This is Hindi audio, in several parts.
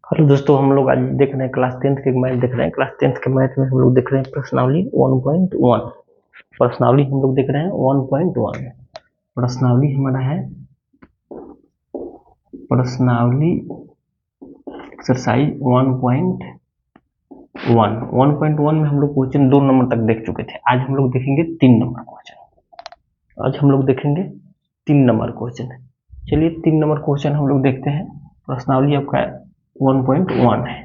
हेलो दोस्तों, हम लोग आज देख रहे हैं क्लास 10th के मैथ देख रहे हैं। क्लास 10th के मैथ में हम लोग देख रहे हैं प्रश्नावली 1.1। प्रश्नावली हम लोग देख रहे हैं 1.1। प्रश्नावली हमारा है प्रश्नावली एक्सरसाइज 1.1। 1.1 में हम लोग क्वेश्चन 2 नंबर तक देख चुके थे। आज हम लोग देखेंगे 3 नंबर क्वेश्चन। आज हम लोग देखेंगे 3 नंबर क्वेश्चन। चलिए 3 नंबर क्वेश्चन हम लोग देखते हैं। प्रश्नावली आपका 1.1 है।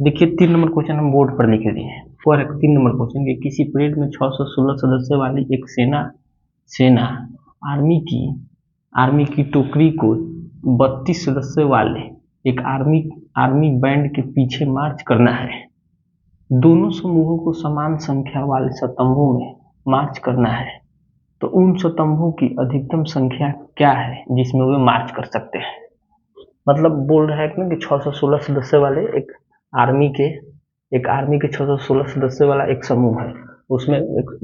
देखिए 3 नंबर क्वेश्चन हम बोर्ड पर लिख दिए हैं। फॉर 3 नंबर क्वेश्चन के किसी परेड में 616 सदस्य वाली एक सेना आर्मी की टोकरी को 32 सदस्य वाले एक आर्मी बैंड के पीछे मार्च करना है। दोनों समूहों को समान संख्या वाले स्तंभों में मार्च करना है, तो उन स्तंभों की अधिकतम संख्या क्या है जिसमें वे मार्च कर सकते हैं। मतलब बोल रहा है कि 616 सदस्य वाले आर्मी के एक आर्मी के 616 सदस्य वाला एक समूह है। उसमें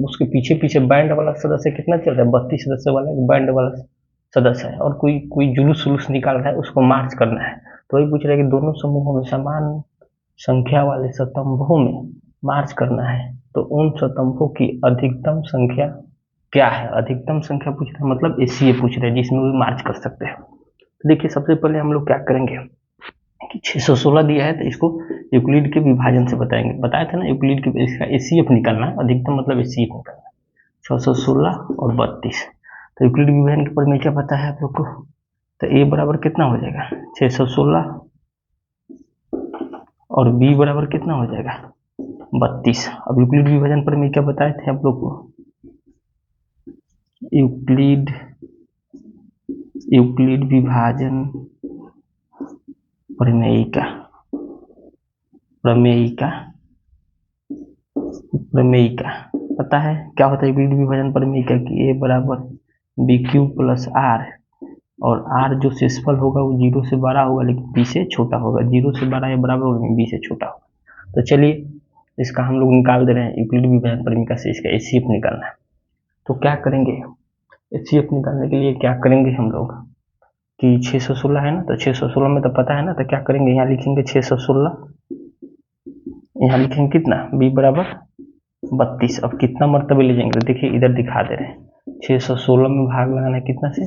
उसके पीछे पीछे बैंड वाला सदस्य कितना चल रहा है, 32 सदस्य वाला एक बैंड वाला सदस्य है, और कोई जुलूस निकाल रहा है, उसको मार्च करना है। तो वही पूछ रहा है कि दोनों समूहों में समान संख्या वाले स्तंभों में मार्च करना है, तो उन स्तंभों की अधिकतम संख्या क्या है। अधिकतम संख्या पूछ रहे हैं, मतलब एसीए पूछ रहे हैं जिसमें वे मार्च कर सकते हैं। तो देखिए सबसे पहले हम लोग क्या करेंगे कि 616 दिया है तो इसको यूक्लिड के विभाजन से बताएंगे। बताया था ना यूक्लिड के, इसका एसीएफ निकालना है, अधिकतम मतलब एसीएफ निकालना है। 616 और 32, तो यूक्लिड विभाजन के पर में क्या पता है आप लोग को, तो ए बराबर कितना हो जाएगा 616 और बी बराबर कितना हो जाएगा 32। अब यूक्लिड विभाजन पर में क्या बताए थे आप लोग को, यूक्लिड विभाजन प्रमेयिका पता है क्या होता है यूक्लिड विभाजन प्रमेयिका की, ए बराबर बी क्यू प्लस आर, और आर जो शेषफल होगा वो 0 से बड़ा होगा लेकिन बी से छोटा होगा। 0 से बड़ा या बराबर होगा, बी से छोटा होगा। तो चलिए इसका हम लोग निकाल दे रहे हैं, यूक्लिड विभाजन प्रमेयिका से इसका एचसीएफ निकालना है। तो क्या करेंगे, एचसीएफ निकालने के लिए क्या करेंगे हम लोग कि 616 है ना, तो 616 में तो पता है ना, तो क्या करेंगे यहाँ लिखेंगे 616, यहाँ लिखेंगे कितना बी बराबर 32। अब कितना मरतबे ले जाएंगे, तो देखिए इधर दिखा दे रहे हैं 616 में भाग लगाना है कितना से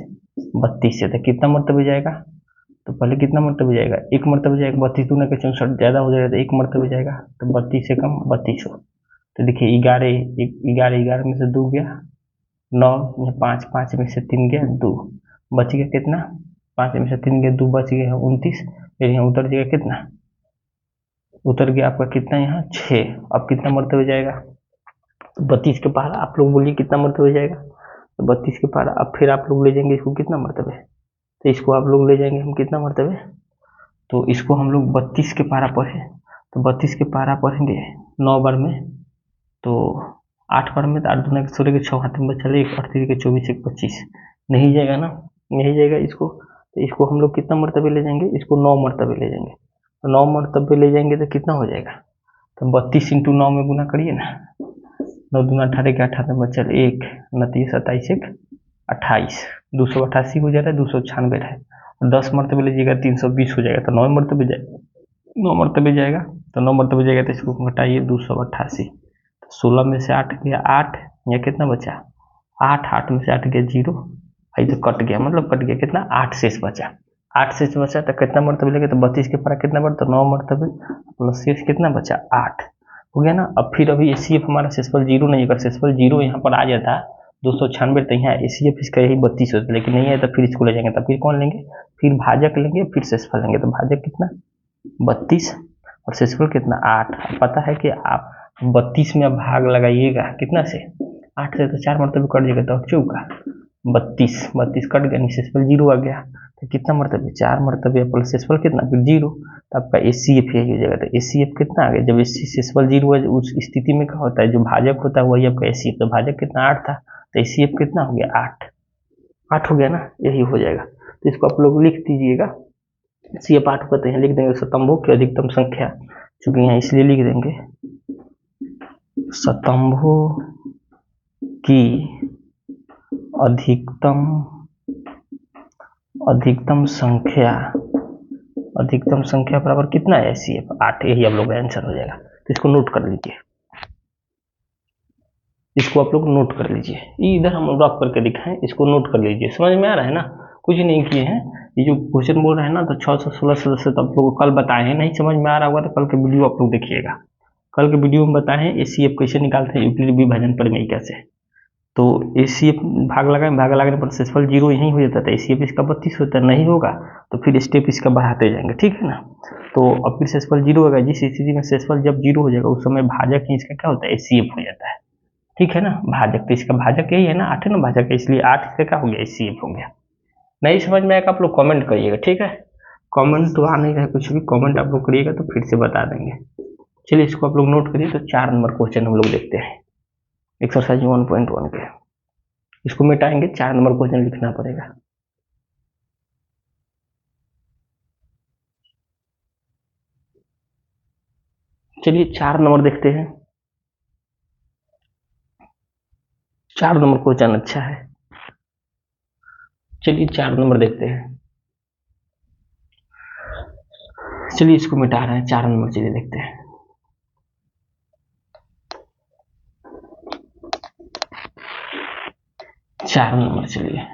32 से, तो कितना मरतबे जाएगा, तो पहले कितना मरतबे जाएगा, एक मरतबे जाएगा। 32 दूना के 64 ज्यादा हो जाएगा तो एक मरतबे जाएगा, तो 32 से कम 32 हो। तो देखिए 11 में से 2 गया 9, 5 में से 3 गया 2, बच गया कितना 5 में से 3 गया 2, बच गया 29। फिर यहाँ उतर जाएगा कितना, उतर गया आपका कितना यहाँ 6। अब कितना मरतबे जाएगा, तो 32 के पार आप लोग बोलिए कितना मरतबे जाएगा, तो 32 के पार अब फिर आप लोग ले जाएंगे इसको कितना मरतबे, तो इसको आप लोग ले जाएंगे हम कितना मरतबे, तो इसको हम लोग 32 के पारा पढ़े, तो 32 के पारा पढ़ेंगे 9 बार में, तो 8 बार में, तो 8 दूना के 16 के 6 हाथ में बचा 1, 8 के 24 1 25, नहीं जाएगा ना, नहीं जाएगा इसको। तो इसको हम लोग कितना मरतबे ले जाएंगे, इसको 9 मरतबे ले जाएंगे। तो 9 मरतबे ले जाएंगे तो कितना हो जाएगा, तो 32 इंटू 9 में गुना करिए ना, 9 दूना 18 के 18 बचल 1, 29 27 1 28, 288 हो जा रहा है, 296 है, 10 मरतबे लीजिएगा 320 हो जाएगा, तो 9 मरतबे जाएगा, 9 मरतबे जाएगा, तो 9 मरतबे जाएगा तो इसको घटाइए 288, 16 में से 8 गया 8, या कितना बचा 8 में से 8 गया 0, भाई तो कट गया, मतलब कट गया कितना 8 शेष बचा, 8 शेष बचा तो कितना मरतबे लगे, तो 32 के पारा कितना बढ़ता, 9 मरतबे प्लस शेष कितना बचा 8 हो गया ना। अब फिर अभी एसीएफ हमारा शेषफल 0 नहीं होगा, शेषफल 0 यहाँ पर आ जाता 296, तो यहाँ एसीएफ इसका यही 32 होता, लेकिन नहीं है तो फिर इसको ले जाएंगे, तो फिर कौन लेंगे, फिर भाजक लेंगे, फिर शेषफल लेंगे, तो भाजक कितना 32 और शेषफल कितना 8। पता है कि आप 32 में भाग लगाइएगा कितना से 8 से, तो 4 मरतबे कट जाएगा, तो चौका 32 कट गया, शेषफल 0 आ गया, तो कितना मरतबे 4 मरतबे प्लस शेषफल कितना फिर 0, तो आपका एसीएफ यही हो जाएगा। तो एसीएफ कितना आ गया, जब शेषफल 0 है उस स्थिति में क्या होता है, जो भाजक होता है वही आपका एसीएफ, तो भाजक कितना 8 था, तो एसीएफ कितना हो गया 8 हो गया ना, यही हो जाएगा। तो इसको आप लोग लिख दीजिएगा, एसीएफ 8 होता है, लिख देंगे स्तंभों की अधिकतम संख्या, चूंकि यहाँ इसलिए लिख देंगे स्तंभों की अधिकतम संख्या अधिकतम संख्या बराबर कितना है HCF 8, यही आप लोग का आंसर हो जाएगा। तो इसको नोट कर लीजिए, इसको आप लोग नोट कर लीजिए, ये इधर हम ड्रॉप करके दिखाएं, इसको नोट कर लीजिए। समझ में आ रहा है ना? कुछ नहीं किए हैं, ये जो क्वेश्चन बोल रहे हैं ना, तो 616 सदस्य तो आप लोग कल बताए हैं। नहीं समझ में आ रहा होगा तो कल के वीडियो आप लोग देखिएगा, कल के वीडियो में बताए हैं HCF कैसे निकालते हैं यूक्लिड विभाजन परिमेयिका से। तो HCF भाग लगाने पर शेषफल 0 यही हो जाता था, HCF इसका 32 होता है, नहीं होगा तो फिर स्टेप इसका बढ़ाते जाएंगे, ठीक है ना। तो अब फिर शेषफल 0 होगा, जिस स्थिति में शेषफल जब 0 हो जाएगा उस समय भाजक ही इसका क्या होता है, HCF हो जाता है, ठीक है ना। भाजक तो इसका भाजक यही है ना, 8 है ना भाजक है, इसलिए 8 इसका क्या हो गया, HCF हो गया। नहीं समझ में आएगा आप लोग कमेंट करिएगा, ठीक है। कमेंट तो आ नहीं रहा है, कुछ भी कमेंट आप लोग करिएगा तो फिर से बता देंगे। चलिए इसको आप लोग नोट करिए। तो 4 नंबर क्वेश्चन हम लोग देखते हैं एक्सरसाइज 1.1 के। इसको मिटाएंगे, 4 नंबर क्वेश्चन लिखना पड़ेगा। चलिए 4 नंबर देखते हैं। 4 नंबर क्वेश्चन अच्छा है, चलिए 4 नंबर देखते हैं। चलिए इसको मिटा रहे हैं, 4 नंबर चलिए देखते हैं। चार नंबर चलिए,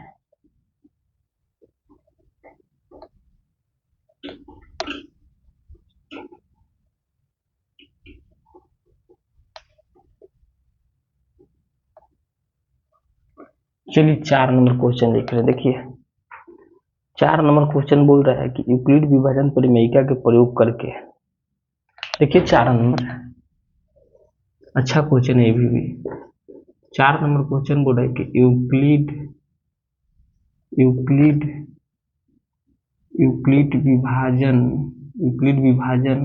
चलिए 4 नंबर क्वेश्चन देख रहे हैं। देखिए 4 नंबर क्वेश्चन बोल रहा है कि यूक्लिड विभाजन परिमेयिका के प्रयोग करके, देखिए 4 नंबर अच्छा क्वेश्चन है ये भी। 4 नंबर क्वेश्चन बोल रहा है कि यूक्लिड विभाजन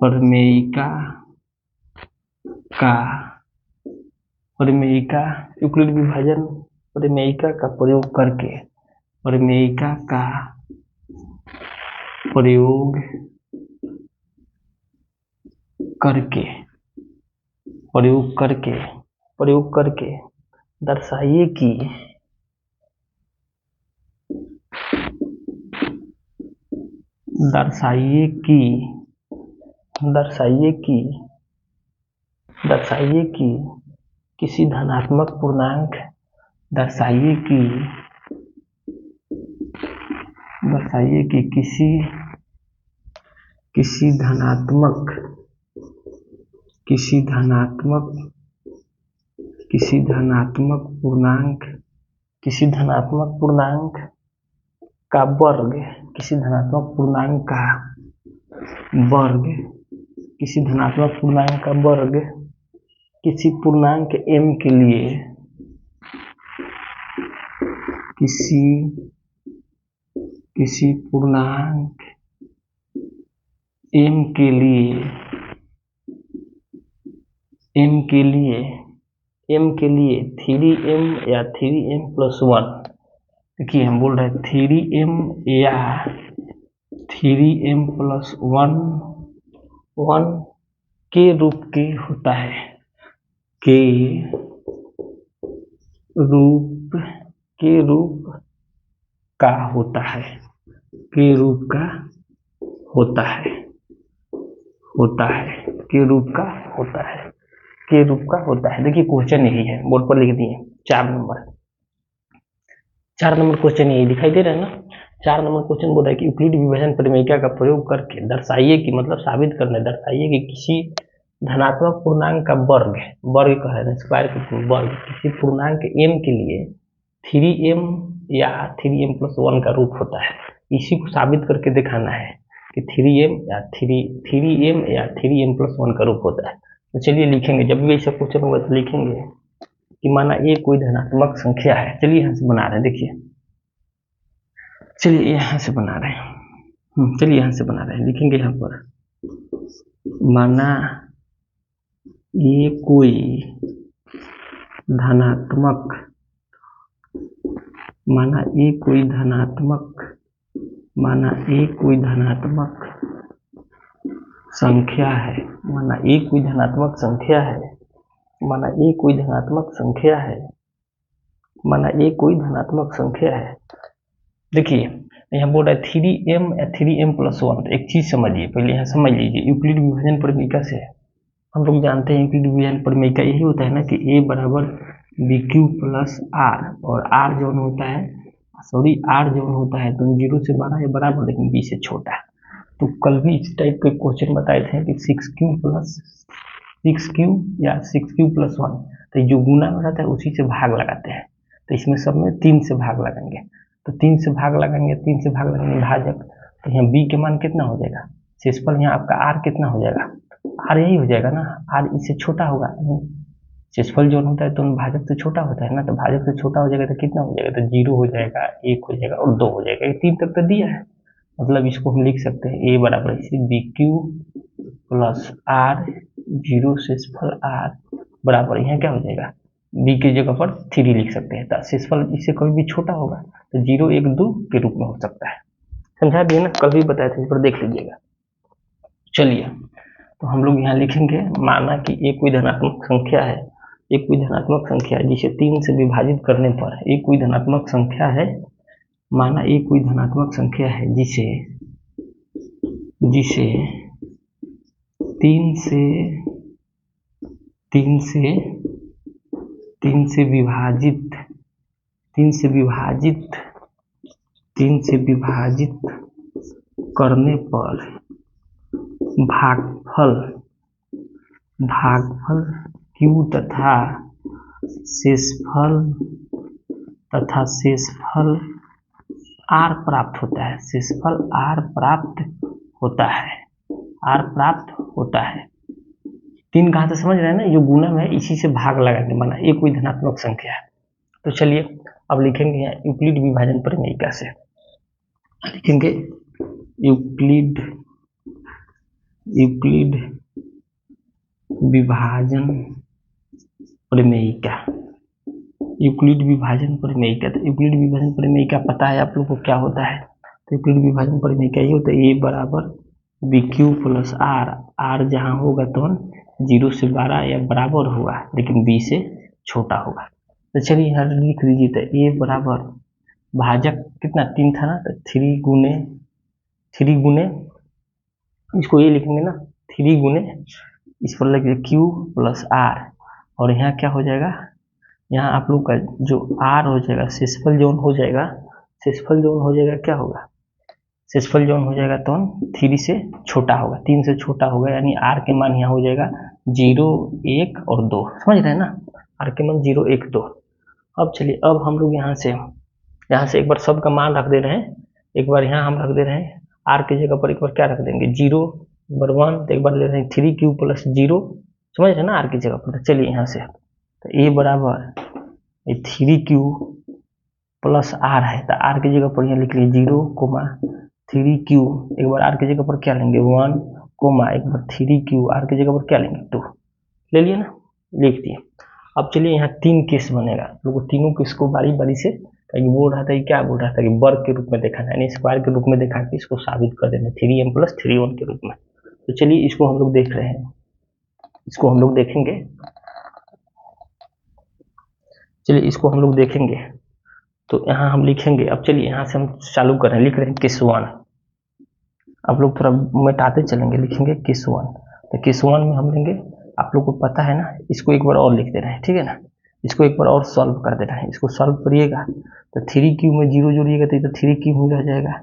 परिमेयिका का यूक्लिड विभाजन परिमेयिका का प्रयोग करके, प्रयोग करके दर्शाइए कि किसी धनात्मक पूर्णांक किसी धनात्मक पूर्णांक का वर्ग, किसी धनात्मक पूर्णांक का वर्ग किसी पूर्णांक m के लिए, किसी पूर्णांक m के लिए 3m या 3m+1, देखिए हम बोल रहे हैं 3m या 3m+1 के रूप के होता है, के रूप का होता है, देखिए क्वेश्चन यही है, बोर्ड पर लिख दिए 4 नंबर क्वेश्चन यही दिखाई दे रहा है ना। 4 नंबर क्वेश्चन बोल रहा है कि यूक्लिड विभाजन परिमेयिका का प्रयोग करके दर्शाइए कि, मतलब साबित करना, दर्शाइए कि किसी धनात्मक पूर्णांक का वर्ग कह रहे हैं, स्क्वायर के वर्ग किसी पूर्णांक m के लिए 3m या 3m+1 का रूप होता है। इसी को साबित करके दिखाना है कि 3m या 3m+1 का रूप होता है। तो चलिए लिखेंगे, जब भी ऐसा क्वेश्चन होगा तो लिखेंगे कि माना ये कोई धनात्मक संख्या है। चलिए यहाँ से बना रहे हैं, देखिए चलिए यहाँ से बना रहे हैं, लिखेंगे यहाँ पर, माना ये कोई धनात्मक संख्या है, देखिए यहाँ बोल रहा है 3m या 3m+1। तो एक चीज समझिए, पहले यहाँ समझ लीजिए, यूक्लिड विभाजन परिमेयिका से हम लोग जानते हैं यूक्लिड विभाजन परिमेयिका यही होता है ना कि a बराबर bq प्लस r, और r जो होता है r जो होता है तो 0 से बड़ा या बराबर, लेकिन b से छोटा है। तो कल भी इस टाइप के क्वेश्चन बताए थे कि 6q या 6q+1, तो जो गुना में रहता है उसी से भाग लगाते हैं। तो इसमें सब में 3 से भाग लगाएंगे, तो 3 से भाग लगाएंगे, 3 से भाग लगाएंगे भाजक, तो यहाँ b के मान कितना हो जाएगा, शेषफल यहाँ आपका r कितना हो जाएगा, r यही हो जाएगा ना, r इससे छोटा होगा। शेषफल जो होता है तो भाजक से छोटा होता है ना, तो भाजक से छोटा हो जाएगा तो कितना हो जाएगा, तो 0 हो जाएगा, 1 हो जाएगा और 2 हो जाएगा। ये 3 तक तो दिया है, मतलब इसको हम लिख सकते हैं a बराबर bq प्लस r, 0 शेषफल r बराबर, यहाँ क्या हो जाएगा, b की जगह पर 3 लिख सकते हैं, तो शेषफल इससे कभी भी छोटा होगा तो 0, 1, 2 के रूप में हो सकता है। समझा दिए ना, कल भी बताया था, इस पर देख लीजिएगा। चलिए, तो हम लोग यहाँ लिखेंगे, माना कि एक कोई धनात्मक संख्या है, एक कोई धनात्मक संख्या है जिसे 3 से विभाजित करने पर, एक कोई धनात्मक संख्या है, माना एक कोई धनात्मक संख्या है जिसे 3 से विभाजित करने पर भागफल q तथा शेषफल r प्राप्त होता है, शेषफल r प्राप्त होता है। 3 कहाँ से समझ रहे हैं ना, जो गुना में इसी से भाग लगाने, माना एक कोई धनात्मक संख्या है। तो चलिए अब लिखेंगे यहाँ यूक्लिड विभाजन परिमेयिका से, लिखेंगे यूक्लिड विभाजन परिमेयिका, यूक्लिड विभाजन परिमेयिका। तो यूक्लिड विभाजन परिमेयिका पता है आप लोग को क्या होता है, तो यूक्लिड विभाजन परिमेयिका ये होता है a बराबर bq प्लस r जहाँ होगा तो 0 से बड़ा या बराबर होगा, लेकिन b से छोटा होगा। तो चलिए यहाँ लिख लीजिए, तो a बराबर भाजक कितना 3 था ना, तो 3 गुने इसको ये लिखेंगे ना, 3 गुने इस पर लगे q प्लस r, और यहाँ क्या हो जाएगा, यहाँ आप लोग का जो r हो जाएगा, शेषफल जोन हो जाएगा क्या होगा, शेषफल जोन हो जाएगा तो 3 से छोटा होगा, 3 से छोटा होगा, यानी r के मान यहाँ हो जाएगा 0, 1 और 2। समझ रहे हैं ना, r के मान 0, 1, 2। अब चलिए, अब हम लोग यहाँ से एक बार सब का मान रख दे रहे हैं, एक बार यहाँ हम रख दे रहे हैं, r की जगह पर एक बार क्या रख देंगे 0, 1, तो एक बार ले रहे हैं 3q प्लस 0, समझ रहे हैं ना, r की जगह पर। तो चलिए यहाँ से, तो a बराबर 3q प्लस r है, तो r की जगह पर यहाँ लिख लीजिए 0, 3q, एक बार r की जगह पर क्या लेंगे 1, एक बार 3q, r की जगह पर क्या लेंगे 2, ले लिए ना, लिख दिए। अब चलिए यहाँ 3 केस बनेगा, लोगों तीनों केस को बारी बारी से, बोल रहा था कि क्या बोल रहा था कि वर्ग के रूप में देखा है, यानी स्क्वायर के रूप में देखा के इसको साबित कर देना 3m प्लस 3n के रूप में। तो चलिए इसको हम लोग देख रहे हैं, इसको हम लोग देखेंगे, तो यहाँ हम लिखेंगे। अब चलिए यहाँ से हम चालू कर रहे हैं, लिख रहे हैं केस 1, आप लोग थोड़ा मिटाते चलेंगे, लिखेंगे केस 1। तो केस 1 में हम लेंगे, आप लोग को पता है ना, इसको एक बार और लिख दे रहे हैं, ठीक है ना, इसको एक बार और सॉल्व कर दे रहे हैं। इसको सॉल्व करिएगा तो 3q में 0 जोड़िएगा तो ये तो 3q रह जाएगा,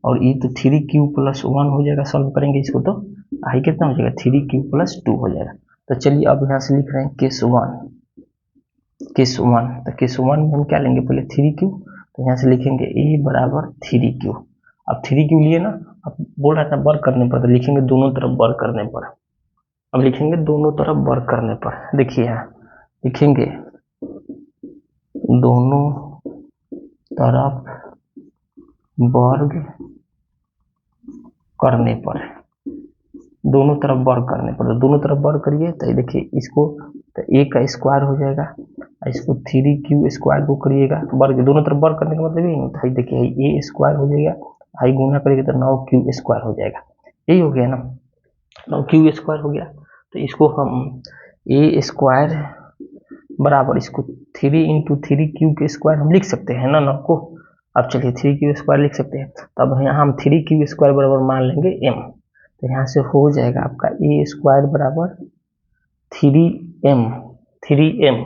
और ये तो 3q प्लस 1 हो जाएगा, सॉल्व करेंगे इसको तो आई कितना हो जाएगा 3q प्लस 2 हो जाएगा। तो चलिए अब यहाँ से लिख रहे हैं केस 1, तो केस 1 में हम क्या लेंगे, पहले 3q, तो यहाँ से लिखेंगे a बराबर 3q। अब 3q लिए ना, अब बोल रहा था वर्ग करने पर, तो लिखेंगे दोनों तरफ वर्ग करने पर। अब लिखेंगे दोनों तरफ वर्ग करने पर, देखिए यहाँ लिखेंगे दोनों तरफ वर्ग करने पर, दोनों तरफ वर्ग करने पर, तो दोनों तरफ वर्ग करिए तो देखिए इसको, तो a का स्क्वायर हो जाएगा, इसको 3q स्क्वायर को करिएगा, वर्ग दोनों तरफ वर्ग करने का मतलब यही होता है, देखिए a स्क्वायर हो जाएगा, आई गुना करिएगा तो 9q स्क्वायर हो जाएगा, यही हो गया ना, 9q स्क्वायर हो गया। तो इसको हम a स्क्वायर बराबर इसको 3 × 3q के स्क्वायर हम लिख सकते हैं ना 9 को, अब चलिए 3q² लिख सकते हैं। तो अब यहाँ हम 3q² बराबर मान लेंगे m। तो यहाँ से हो जाएगा आपका a² बराबर 3m। 3m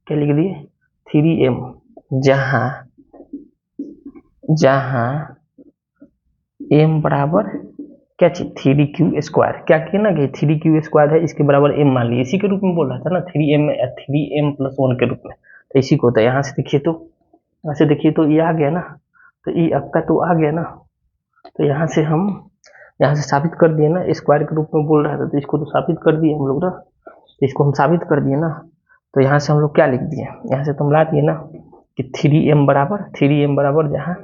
क्या लिख दिए 3m, जहाँ m बराबर क्या चीज 3q²। क्या किया ना कि 3q² है, इसके बराबर m मान लिया, इसी के रूप में बोल रहा था ना 3m+1 के रूप में। तो इसी को होता है। यहाँ से देखिए तो ये आ गया ना, तो ये आपका तो आ गया ना। तो यहाँ से साबित कर दिए ना, स्क्वायर के रूप में बोल रहा था, तो इसको तो साबित कर दिए हम लोग ना। तो इसको हम साबित कर दिए ना। तो यहाँ से हम लोग क्या लिख दिए, यहाँ से तुम ला दिए ना कि 3m बराबर जहाँ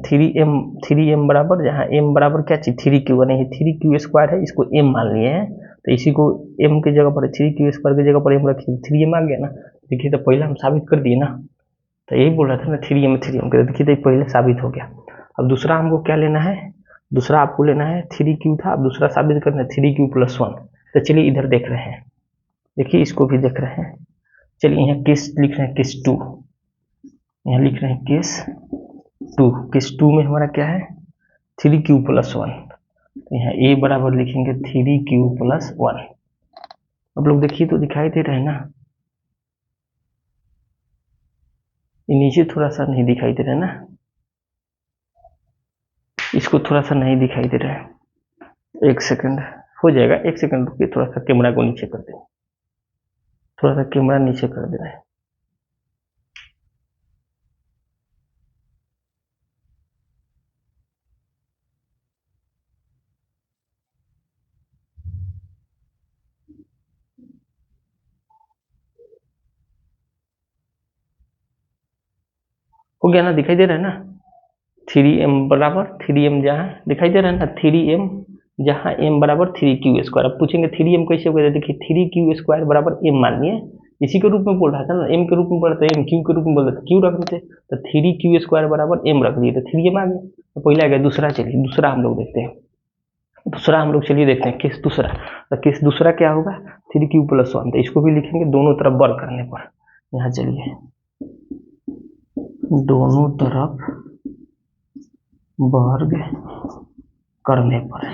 3m बराबर जहाँ m बराबर क्या चीज 3q, नहीं 3q² है, इसको m मान लिए हैं। तो इसी को m की जगह पर 3q² की जगह पर m रखिए, 3m आ गया ना। देखिए तो पहले हम साबित कर दिए ना, तो यही बोल रहा था ना 3m के, देखिए तो पहले साबित हो गया। अब दूसरा हमको क्या लेना है, दूसरा आपको लेना है 3q था, अब दूसरा साबित करना है 3q+1। तो चलिए इधर देख रहे हैं, देखिए इसको भी देख रहे हैं। चलिए यहाँ केस लिख रहे हैं, केस 2, यहाँ लिख रहे हैं केस 2 में हमारा क्या है 3q+1। तो यहाँ a बराबर लिखेंगे 3q+1। अब लोग देखिए तो दिखाई दे रहे हैं ना, ये नीचे थोड़ा सा नहीं दिखाई दे रहा है ना, इसको थोड़ा सा नहीं दिखाई दे रहा है। एक सेकंड हो जाएगा, एक सेकंड रुकिए, थोड़ा सा कैमरा को नीचे कर दें, थोड़ा सा कैमरा नीचे कर दे रहे हैं। हो गया ना, दिखाई दे रहा है ना 3m बराबर 3m जहाँ दिखाई दे रहा है ना 3m जहाँ m बराबर 3q²। अब पूछेंगे 3m कैसे हो गया, देखिए 3q² बराबर m मान लिए, इसी के रूप में बोल रहा था ना, m के रूप में बोल रहा था, m q के रूप में बोल रहा था, q रख देते तो 3q² बराबर m रख दिए, तो 3m आ गया। तो पहले आ गया दूसरा। चलिए दूसरा हम लोग देखते हैं, दूसरा हम लोग चलिए देखते हैं केस दूसरा। तो केस दूसरा क्या होगा 3q+1, तो इसको भी लिखेंगे दोनों तरफ वर्ग करने पर। यहाँ चलिए दोनों तरफ वर्ग करने पर,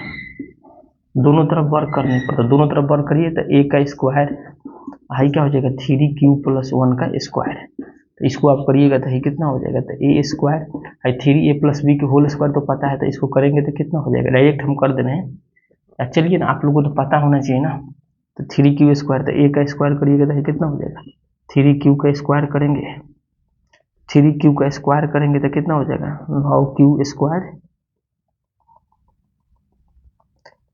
दोनों तरफ वर्ग करने पर, तो दोनों तरफ वर्ग करिए तो a का स्क्वायर हाई क्या हो जाएगा 3q+1 का स्क्वायर। तो इसको आप करिएगा तो ये कितना हो जाएगा, तो a² है 3a+b के होल स्क्वायर तो पता है, तो इसको करेंगे तो कितना हो जाएगा, डायरेक्ट हम कर दे रहे हैं। चलिए ना, आप लोगों को तो पता होना चाहिए ना। तो 3q², तो a का स्क्वायर करिएगा तो ये कितना हो जाएगा 3q का स्क्वायर करेंगे, 3q का स्क्वायर करेंगे तो कितना हो जाएगा 9q²।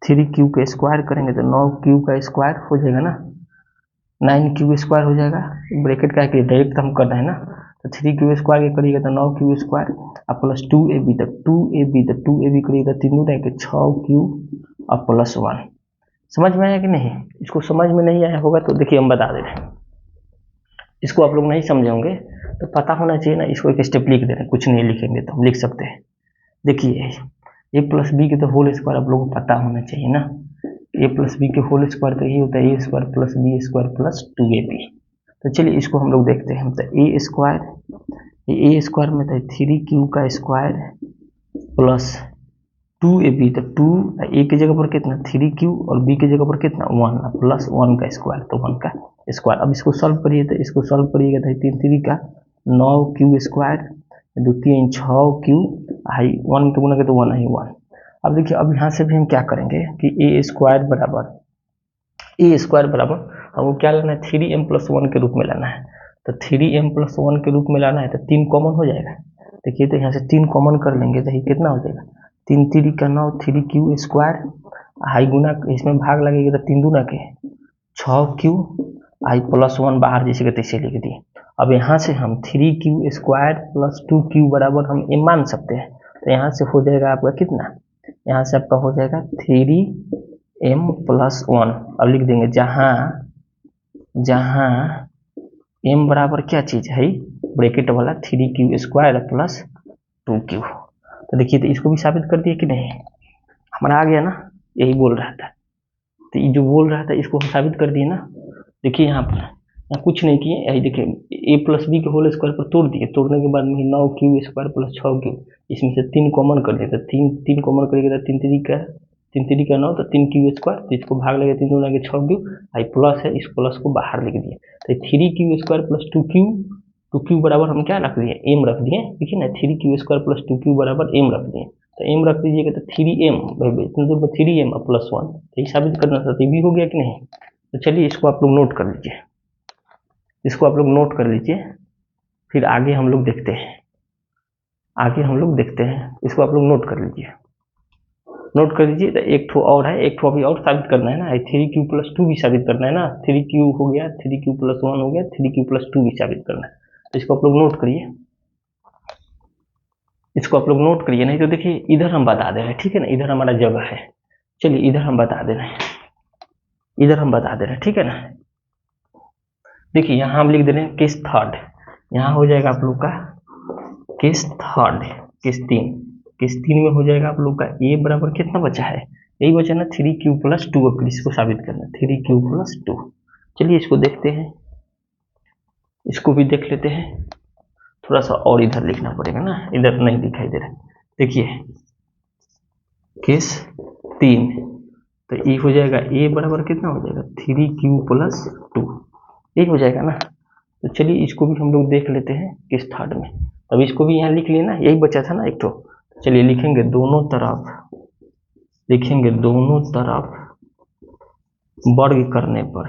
3q का स्क्वायर करेंगे तो 9q का स्क्वायर हो जाएगा ना, 9q² हो जाएगा। ब्रैकेट का डायरेक्ट हम कर रहे हैं ना, तो 3q² के करिएगा तो 9q² और प्लस 2ab, तक 2ab करिएगा, तीनों रहेंगे 6q और +1। समझ में आया कि नहीं, इसको समझ में नहीं आया होगा तो देखिए हम बता दे रहे हैं, इसको आप लोग नहीं समझे होंगे तो पता होना चाहिए ना, इसको एक स्टेप लिख दे रहे हैं, कुछ नहीं लिखेंगे तो हम लिख सकते हैं। देखिए a+b के तो होल स्क्वायर आप लोगों को पता होना चाहिए ना, a+b के होल स्क्वायर तो ये होता है a² + b² + 2ab। तो चलिए इसको हम लोग देखते हैं। तो a² में तो 3q का स्क्वायर प्लस 2ab, तो 2 a की जगह पर कितना 3q और b की जगह पर कितना 1 प्लस 1 का स्क्वायर, तो 1 का स्क्वायर। अब इसको सॉल्व करिए, तो इसको सॉल्व करिएगा तो 3 3 का 9q², 2 3 6q, हाई 1 के गुना के तो 1 है 1। अब देखिए अब यहाँ से भी हम क्या करेंगे कि a² बराबर हमको क्या लेना है 3m+1 के रूप में लाना है। तो 3m+1 के रूप में लाना है तो 3 कॉमन हो जाएगा। देखिए तो यहाँ से 3 कॉमन कर लेंगे तो ये कितना हो जाएगा 3 3 का 9, 3q², हाई गुना इसमें भाग लगेगा तो 3 दूना के 6q, हाई +1 बाहर जैसे कि तैसे लिख दिए। अब यहाँ से हम 3q² + 2q बराबर हम m मान सकते हैं। तो यहाँ से हो जाएगा आपका कितना, यहाँ से आपका हो जाएगा 3m+1। अब लिख देंगे जहाँ m बराबर क्या चीज है ब्रैकेट वाला 3q² + 2q। तो देखिए तो इसको भी साबित कर दिए कि नहीं, हमारा आ गया ना, यही बोल रहा था। तो ये जो बोल रहा था इसको हम साबित कर दिए ना। देखिए यहाँ पर यहाँ कुछ नहीं किए, यही देखिए a प्लस बी के होल स्क्वायर पर तोड़ दिए, तोड़ने के बाद में 9 क्यू स्क्वायर प्लस 6 क्यू, इसमें से 3 कॉमन कर दिए, तो 3 कॉमन करेंगे तो 3 3 का 9, तो 3 क्यू स्क्वायर, तो इसको भाग लगे 3 दूना के 6 क्यू, आई प्लस है, इस प्लस को बाहर लिख दिए, तो 3 क्यू स्क्वायर प्लस 2 क्यू बराबर हम क्या रख दिए, एम रख दिए, देखिए ना 3 क्यू स्क्वायर प्लस 2 क्यू बराबर एम रख दिए, तो एम रख दीजिएगा तो 3m, इतने दूर पर 3m प्लस 1, तो ये साबित करना था, तो ये भी हो गया कि नहीं। तो चलिए इसको आप लोग नोट कर लीजिए, इसको आप लोग नोट कर लीजिए, फिर आगे हम लोग देखते हैं, इसको आप लोग नोट कर लीजिए, नोट कर लीजिए। तो एक ठो और है, एक ठो अभी और साबित करना है ना, 3q+2 भी साबित करना है ना, 3q हो गया, 3q+1 हो गया, 3q+2 भी साबित करना है, तो इसको आप लोग नोट करिए, नहीं तो देखिए इधर हम बता दे रहे हैं, ठीक है ना, इधर हमारा जगह है, चलिए इधर हम बता दे रहे हैं, ठीक है ना। देखिए यहाँ हम लिख दे रहे हैं केस थर्ड, यहाँ हो जाएगा आप लोग का केस थर्ड, केस तीन में हो जाएगा आप लोग का ए बराबर कितना बचा है, यही बचा ना 3q+2, अब इसको साबित करना 3q+2। चलिए इसको देखते हैं, इसको भी देख लेते हैं, थोड़ा सा और इधर लिखना पड़ेगा ना, इधर नहीं दिखाई दे रहा, देखिए केस 3, तो ये हो जाएगा ए बराबर कितना हो जाएगा 3q+2, यही हो जाएगा ना। तो चलिए इसको भी हम लोग देख लेते हैं केस थर्ड में, अब इसको भी यहाँ लिख लिए ना, यही बचा था ना एक तो, चलिए लिखेंगे दोनों तरफ वर्ग करने पर,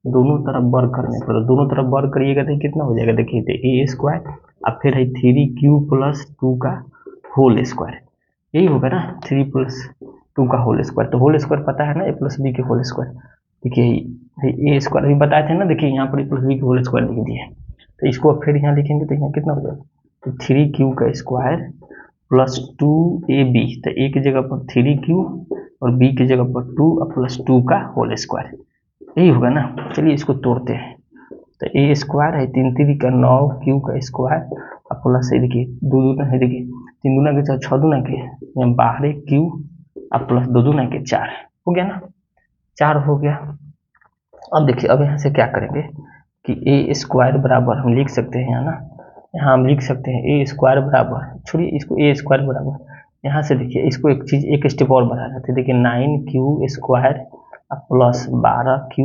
दोनों तरफ वर्ग करिएगा तो कितना हो जाएगा, देखिए a² अब फिर है 3q+2 का होल स्क्वायर, यही होगा ना 3+2 का होल स्क्वायर, तो होल स्क्वायर पता है ना a प्लस बी के होल स्क्वायर, देखिए a स्क्वायर अभी बताए थे ना, देखिए यहाँ पर a प्लस बी के होल स्क्वायर लिख दिए, तो इसको फिर यहाँ लिखेंगे तो यहाँ कितना हो जाएगा, तो 3q का स्क्वायर प्लस 2ab, तो a की जगह पर 3q और b की जगह पर 2 और प्लस 2 का होल स्क्वायर, यही होगा ना। चलिए इसको तोड़ते हैं, तो a स्क्वायर है 3×3 का 9 q का स्क्वायर और प्लस है देखिए 2 दूना है, देखिए 3 दूना के 6 दूना के 12q और प्लस 2 दूना के 4 हो गया ना, 4 हो गया। अब देखिए अब यहाँ से क्या करेंगे कि a स्क्वायर बराबर हम लिख सकते हैं, यहाँ हम लिख सकते हैं a स्क्वायर बराबर, छोड़िए इसको a स्क्वायर बराबर, यहाँ से देखिए इसको एक स्टेप और बढ़ा जाते हैं, देखिए 9q स्क्वायर प्लस 12q,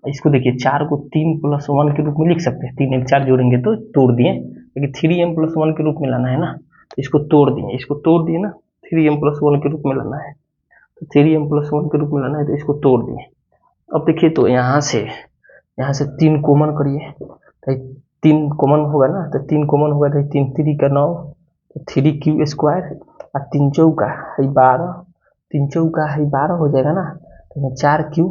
इसको देखिए 4 को 3+1 के रूप में लिख सकते हैं, 3 1 4 जोड़ेंगे तो तोड़ दिए, लेकिन 3m+1 के रूप में लाना है ना, तो इसको तोड़ दिए ना, 3m+1 के रूप में लाना है, तो 3m+1 के रूप में लाना है, तो इसको तोड़ दिए। अब देखिए तो यहाँ से 3 कॉमन करिए, तो 3 कॉमन होगा ना, तो 3 कॉमन होगा तो 3 3 का 9, तो 3q स्क्वायर और 3 चौका है 12, 3 चौका है 12 हो जाएगा ना, तो 4q,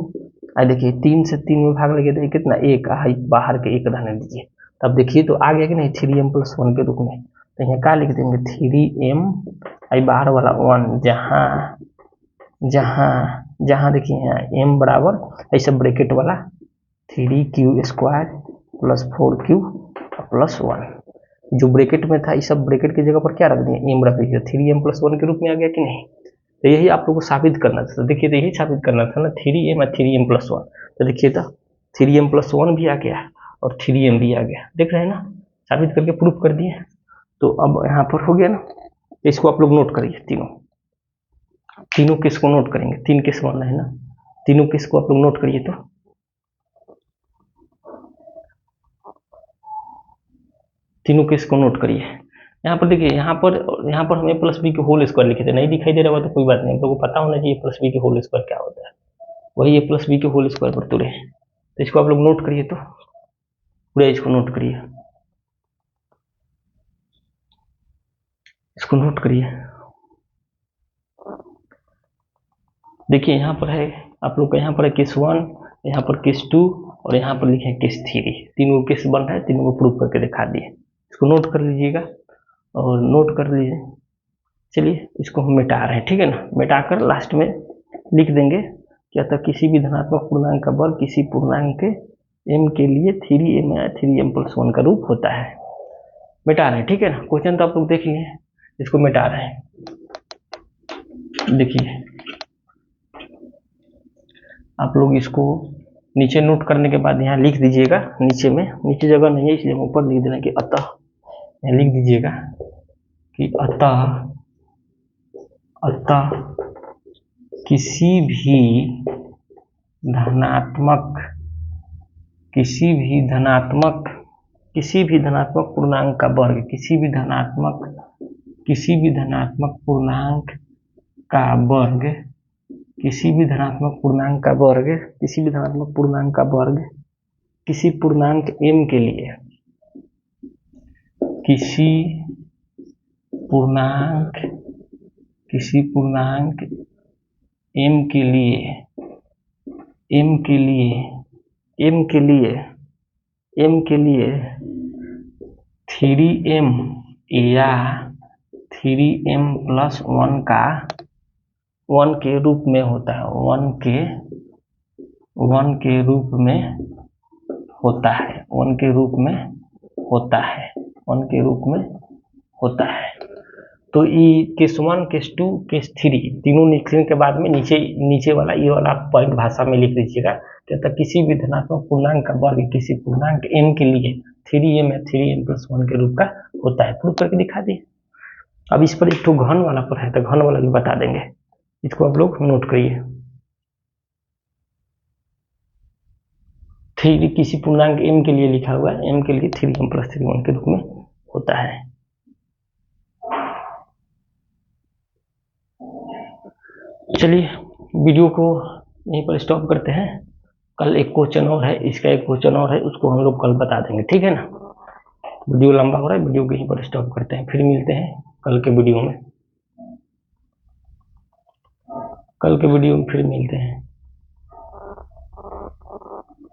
देखिए 3 से 3 में भाग लगे तो कितना, एक है बाहर के एक रहने दीजिए, तब देखिए तो आ गया कि नहीं 3m+1 के रूप में, तो यहाँ क्या लिख देंगे 3m बाहर वाला 1, जहाँ देखिए यहाँ m बराबर ऐसा ब्रैकेट वाला 3q square plus 4q plus 1, जो ब्रैकेट में था इस सब ब्रैकेट की जगह पर क्या रख दिए, m रख दीजिए, 3m+1 के रूप में आ गया कि नहीं। तो यही आप लोगों को साबित करना था, देखिए तो यही साबित करना था ना, 3m और 3m+1, तो देखिए तो 3m+1 भी आ गया और 3m भी आ गया, देख रहे हैं ना, साबित करके प्रूफ कर दिए। तो अब यहाँ पर हो गया ना, इसको आप लोग नोट करिए, तीनों केस को नोट करेंगे, 3 केस बनना है ना, तीनों केस को आप लोग नोट करिए, तो तीनों केस को नोट करिए। यहाँ पर देखिए, यहाँ पर हम a प्लस बी के होल स्क्वायर लिखे थे, नहीं दिखाई दे रहा होगा तो कोई बात नहीं, हम लोग को पता होना चाहिए a प्लस बी के होल स्क्वायर क्या होता है, वही a प्लस बी के होल स्क्वायर पर तुरे, तो इसको आप लोग नोट करिए, तो पूरे इसको नोट करिए, इसको नोट करिए। देखिए यहाँ पर है आप लोग का, यहाँ पर है केस 1, यहाँ पर केस 2 और यहाँ पर लिखे केस 3, तीनों केस बन रहा है, तीनों को प्रूफ करके दिखा दिए, इसको नोट कर लीजिएगा और नोट कर लीजिए। चलिए इसको हम मिटा रहे हैं, ठीक है ना, मिटाकर लास्ट में लिख देंगे क्या था, किसी भी धनात्मक पूर्णांक का वर्ग किसी पूर्णांक के m के लिए 3m या 3m+1 का रूप होता है, मिटा रहे हैं, ठीक है ना। क्वेश्चन तो आप लोग देख लिए, इसको मिटा रहे हैं, देखिए आप लोग इसको नीचे नोट करने के बाद यहाँ लिख दीजिएगा, नीचे में, नीचे जगह नहीं है इसलिए ऊपर लिख देना कि अतः, यहाँ लिख दीजिएगा कि अतः किसी भी धनात्मक पूर्णांक का वर्ग, किसी भी धनात्मक पूर्णांक का वर्ग किसी पूर्णांक m के लिए, किसी पूर्णांक m के लिए 3m या 3m प्लस 1 का 1 के रूप में होता है, 1 के रूप में होता है। तो केस 1, केस 2, केस 3 तीनों लिखने के बाद में नीचे वाला ये वाला पॉइंट भाषा में लिख दीजिएगा। कहता किसी भी धनात्मक पूर्णांक का वर्ग किसी पूर्णांक m के लिए 3m या 3m प्लस 1 के रूप का होता है। प्रूव करके दिखा दिए। अब इस पर एक तो घन वाला पर है, तो घन वाला भी बता देंगे, इसको आप लोग नोट करिए। 3 किसी पूर्णांक m के लिए लिखा हुआ है, m के लिए 3m प्लस 3 के रूप में होता है। चलिए वीडियो को यहीं पर स्टॉप करते हैं। कल एक क्वेश्चन और है, इसका एक क्वेश्चन और है, उसको हम लोग कल बता देंगे, ठीक है ना। वीडियो लंबा हो रहा है, वीडियो को यहीं पर स्टॉप करते हैं, फिर मिलते हैं कल के वीडियो में। फिर मिलते हैं,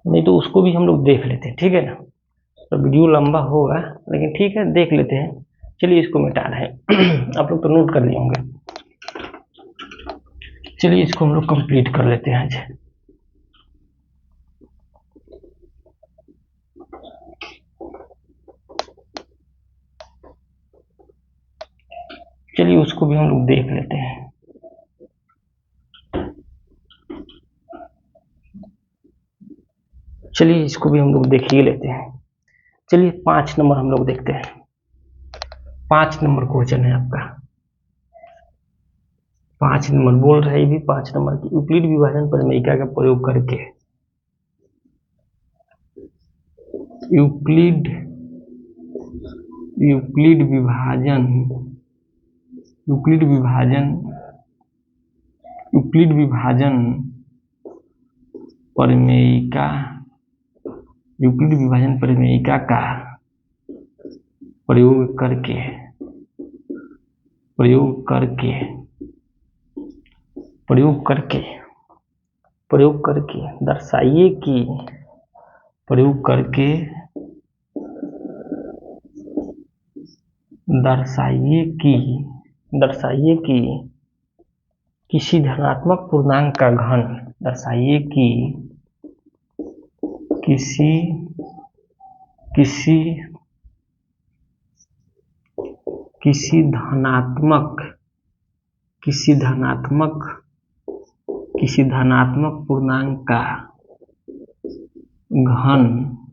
नहीं तो उसको भी हम लोग देख लेते हैं, ठीक है ना। तो वीडियो लंबा होगा लेकिन ठीक है, देख लेते हैं। चलिए इसको मिटा रहे हैं आप लोग तो नोट कर लिए होंगे। चलिए इसको हम लोग कंप्लीट कर लेते हैं आज। चलिए उसको भी हम लोग देख लेते हैं। चलिए इसको भी हम लोग देख ही लेते हैं। चलिए 5 नंबर हम लोग देखते हैं। 5 नंबर क्वेश्चन है आपका। 5 नंबर बोल रहे हैं, भी 5 नंबर की यूक्लिड विभाजन परिमेयिका का प्रयोग करके यूक्लिड विभाजन परिमेयिका का प्रयोग करके दर्शाइए कि किसी धनात्मक पूर्णांक का घन,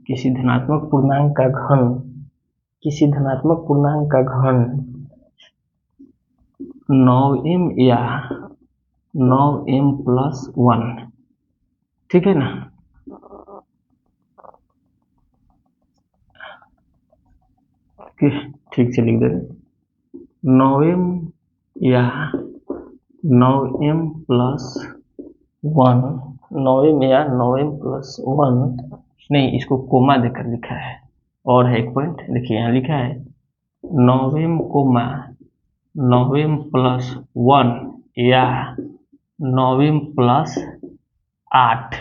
किसी धनात्मक पूर्णांक का घन 9m या 9m प्लस 1, ठीक है ना। ठीक से लिख दे, 9m या 9m प्लस 1, 9m या 9m प्लस 1 नहीं, इसको कोमा देकर लिखा है। और है एक पॉइंट, देखिए यहाँ लिखा है 9m कोमा 9m प्लस 1 या 9m plus 8,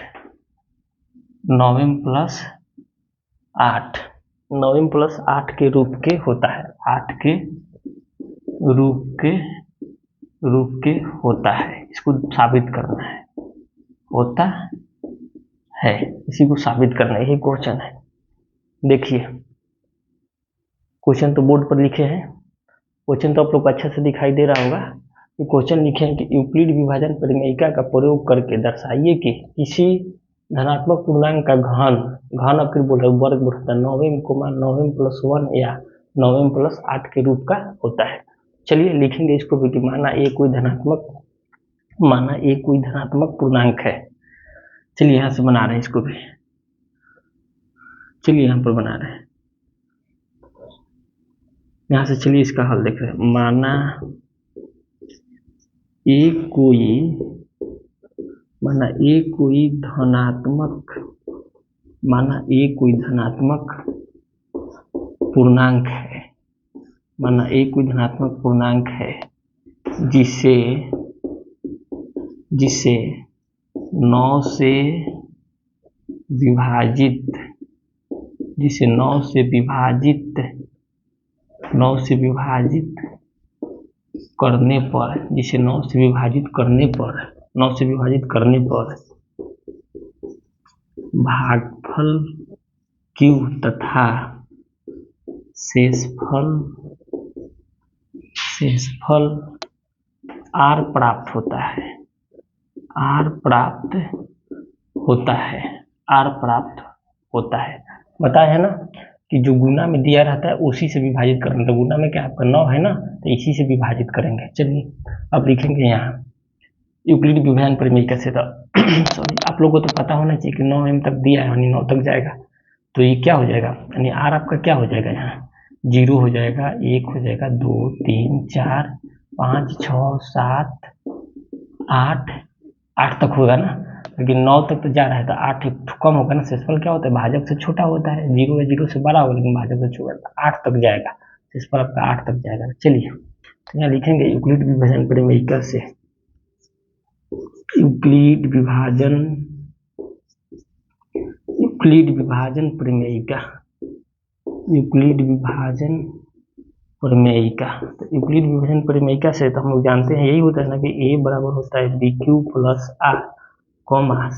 9m plus 8, 9m plus 8 के रूप के होता है, 8 के रूप के होता है। इसको साबित करना है, होता है, इसी को साबित करना है, यही क्वेश्चन है। देखिए क्वेश्चन तो बोर्ड पर लिखे हैं, क्वेश्चन तो आप लोग को अच्छे से दिखाई दे रहा होगा। ये क्वेश्चन लिखे हैं कि यूक्लिड विभाजन परिमेयिका का प्रयोग करके दर्शाइए कि किसी धनात्मक पूर्णांक का घन अब फिर बोल रहे वर्ग होता है 9m, 9m+1 या 9m+8 के रूप का होता है। चलिए लिखेंगे इसको भी कि माना ए कोई धनात्मक पूर्णांक है। चलिए यहाँ से बना रहे हैं इसको भी, चलिए यहाँ पर बना रहे हैं, यहाँ से चलिए इसका हल देख रहे हैं। माना ए कोई धनात्मक पूर्णांक है, जिसे 9 से विभाजित करने पर भागफल Q तथा शेषफल R प्राप्त होता है। बताया है ना कि जो गुना में दिया रहता है उसी से विभाजित करना। तो गुना में क्या आपका 9 है ना, तो इसी से विभाजित करेंगे। चलिए अब लिखेंगे यहाँ यूक्लिड विभाजन परिमेयिका से। तो सॉरी, आप लोगों को तो पता होना चाहिए कि 9m तक दिया है, यानी 9 तक जाएगा। तो ये क्या हो जाएगा, यानी R आपका क्या हो जाएगा, यहाँ 0 हो जाएगा, 1 हो जाएगा, 2 3 4 5 6 7 8 तक होगा ना, लेकिन 9 तक तो जा रहा है, तो 8 एक कम होगा ना। शेषफल क्या होता है, भाजक से छोटा होता है। 0 है, 0 से बड़ा होगा, लेकिन भाजक से छोटा, 8 तक जाएगा। शेषफल आपका 8 तक जाएगा। चलिए यहाँ लिखेंगे यूक्लिड विभाजन परिमेयिका से, यूक्लिड विभाजन परिमेयिका। तो यूक्लिड विभाजन परिमेयिका से तो हम लोग जानते हैं, यही होता है ना कि A बराबर होता है BQ + R, कॉमा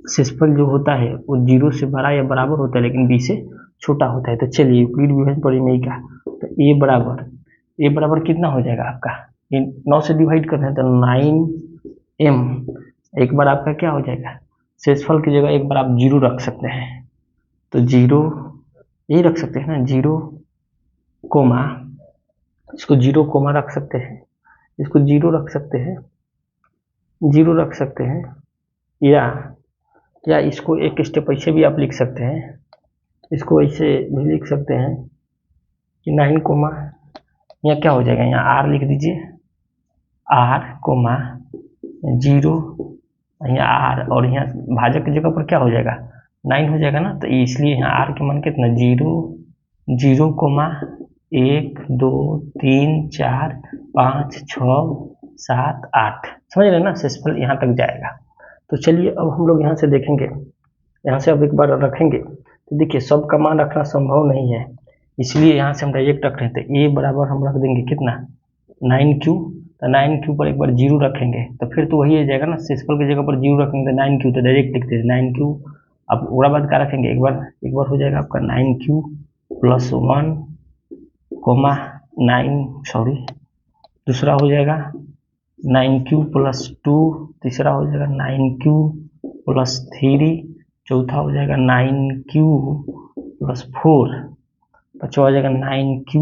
शेषफल जो होता है वो 0 से बड़ा या बराबर होता है, लेकिन B से छोटा होता है। तो चलिए यूक्लिड विभाजन परिमेयिका, तो A बराबर कितना हो जाएगा आपका, 9 से डिवाइड करना है तो 9m। एक बार आपका क्या हो जाएगा, शेषफल की जगह एक बार आप 0 रख सकते हैं, तो 0 यही रख सकते हैं ना, 0 कोमा, इसको 0 कोमा रख सकते हैं, इसको 0 रख सकते हैं, या इसको एक स्टेप ऐसे भी आप लिख सकते हैं, इसको ऐसे भी लिख सकते हैं कि 9 कोमा, यहाँ क्या हो जाएगा, यहाँ R लिख दीजिए, R कोमा 0, यहाँ R, और यहाँ भाजक की जगह पर क्या हो जाएगा, 9 हो जाएगा ना। तो इसलिए यहाँ R के मान कितना, 0 कोमा 1 2 3 4 5 6 7 8, समझ रहे ना, शेषफल यहाँ तक जाएगा। तो चलिए अब हम लोग यहाँ से देखेंगे, यहाँ से अब एक बार रखेंगे, तो देखिए सब का मान रखना संभव नहीं है, इसलिए यहाँ से हम डायरेक्ट रख रहे थे। A बराबर हम रख देंगे कितना, 9Q, तो 9Q पर एक बार 0 रखेंगे, तो फिर तो वही आ जाएगा ना, शेषफल की जगह पर 0 रखेंगे तो 9Q, तो डायरेक्ट लिखते हैं 9Q। अब पूरा बात क्या रखेंगे, एक बार हो जाएगा आपका 9Q + 1 कोमा 9, सॉरी, दूसरा हो जाएगा 9Q + 2, तीसरा हो जाएगा 9Q + 3, चौथा हो जाएगा 9Q + 4, पांचवा हो जाएगा 9Q,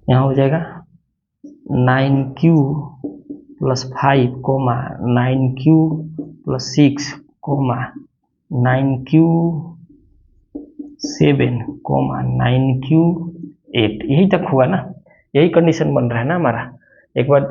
यहाँ हो जाएगा 9Q + 5 coma 9Q + 6 coma 9Q 7 coma 9Q 8, यही तक हुआ ना, यही कंडीशन बन रहा है ना हमारा। एक बार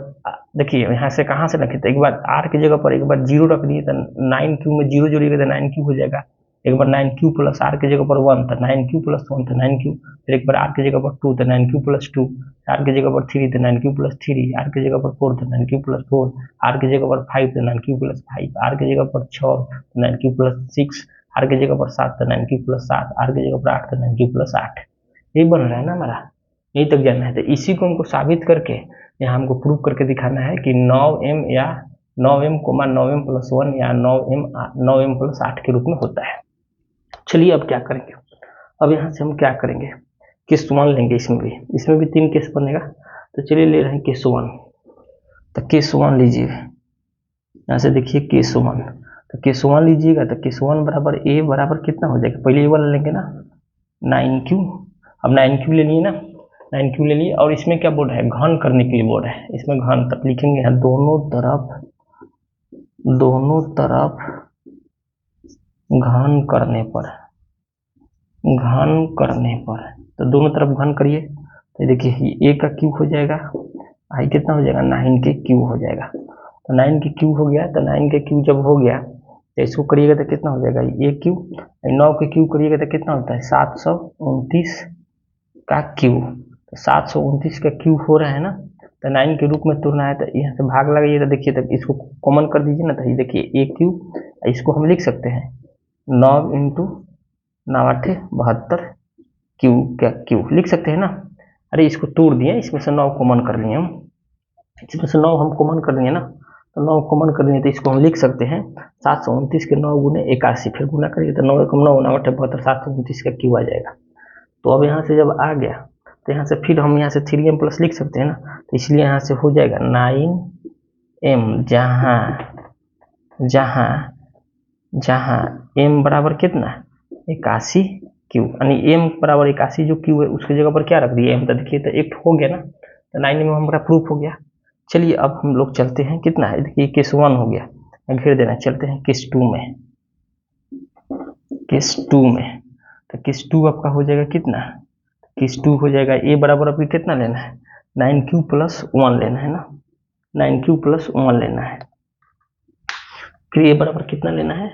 देखिए यहाँ से कहाँ से रखे, तो एक बार R की जगह पर एक बार 0 रख दिए, तो 9Q में 0 जोड़िएगा तो 9Q हो जाएगा। एक बार 9Q + R की जगह पर 1, तो 9Q + 1 तो 9Q, फिर एक बार R की जगह पर 2 तो 9Q + 2, R की जगह पर 3 तो 9Q + 3, R की जगह पर 4 तो 9Q + 4, R की जगह पर 5 तो 9Q + 5, R की जगह पर 6 तो 9Q + 6, R की जगह पर 7 तो 9Q + 7, R की जगह पर 8 तो 9Q + 8, यही बन रहा है ना हमारा, यही तक जाना है। तो इसी को हमको साबित करके यहाँ हमको प्रूव करके दिखाना है कि 9m या 9m, 9m+1 या 9m + 8 के रूप में होता है। चलिए अब क्या करेंगे, अब यहाँ से हम क्या करेंगे, केस 1 लेंगे, इसमें भी 3 केस बनेगा। तो चलिए ले रहे हैं केस 1। तो केस 1 लीजिए, यहाँ से देखिए केस 1, तो केस 1 लीजिएगा तो केस 1 बराबर ए बराबर कितना हो जाएगा, पहले ए वाला लेंगे ना 9q। अब 9q ले लिए ना, 9q ले लिए, और इसमें क्या बोल रहा है, घन करने के लिए बोल रहा है, इसमें घन, तब लिखेंगे यहाँ दोनों तरफ घन करने पर, तो दोनों तरफ घन करिए, तो देखिए ए का क्यूब हो जाएगा, आई कितना हो जाएगा 9 के क्यूब हो जाएगा। तो 9 के क्यूब हो गया, तो 9 के क्यूब जब हो गया तो इसको करिएगा तो कितना हो जाएगा ए क्यूब, 9 के क्यूब करिएगा तो कितना होता है 729 का क्यूब। तो 729 का क्यूब हो रहा है ना, तो 9 के रूप में तोड़ना है, तो यहाँ से भाग लगाइए, तो देखिए तब इसको कॉमन कर दीजिए ना, तो ये देखिए ए क्यूब, इसको हम लिख सकते हैं 9 × 9 × 8 72 क्यूब का क्यूब लिख सकते हैं ना। अरे इसको तोड़ दिए, इसमें से 9 कॉमन कर लिए हम, इसमें से 9 हम कॉमन कर लिए ना, तो 9 कॉमन कर लिए, तो इसको हम लिख सकते हैं 729 के 9 गुने 81, फिर गुना करिए तो 9 × 9 9 × 8 72 729 का क्यूब आ जाएगा। तो अब यहाँ से जब आ गया तो यहाँ से फिर हम यहाँ से 3m प्लस लिख सकते हैं ना, तो इसलिए यहाँ से हो जाएगा 9m, जहाँ m बराबर कितना 81 क्यूब, यानी m बराबर 81 जो क्यूब है उसकी जगह पर क्या रख दिए m, तो देखिए तो एक हो गया ना, तो 9m हमारा प्रूफ हो गया। चलिए अब हम लोग चलते हैं, कितना है देखिए केस 1 हो गया, घेर देना, चलते हैं केस 2 में। तो केस 2 आपका हो जाएगा कितना, केस 2 हो जाएगा ए बराबर अभी कितना लेना है 9q + 1 लेना है ना, 9q + 1 लेना है। फिर ए बराबर कितना लेना है,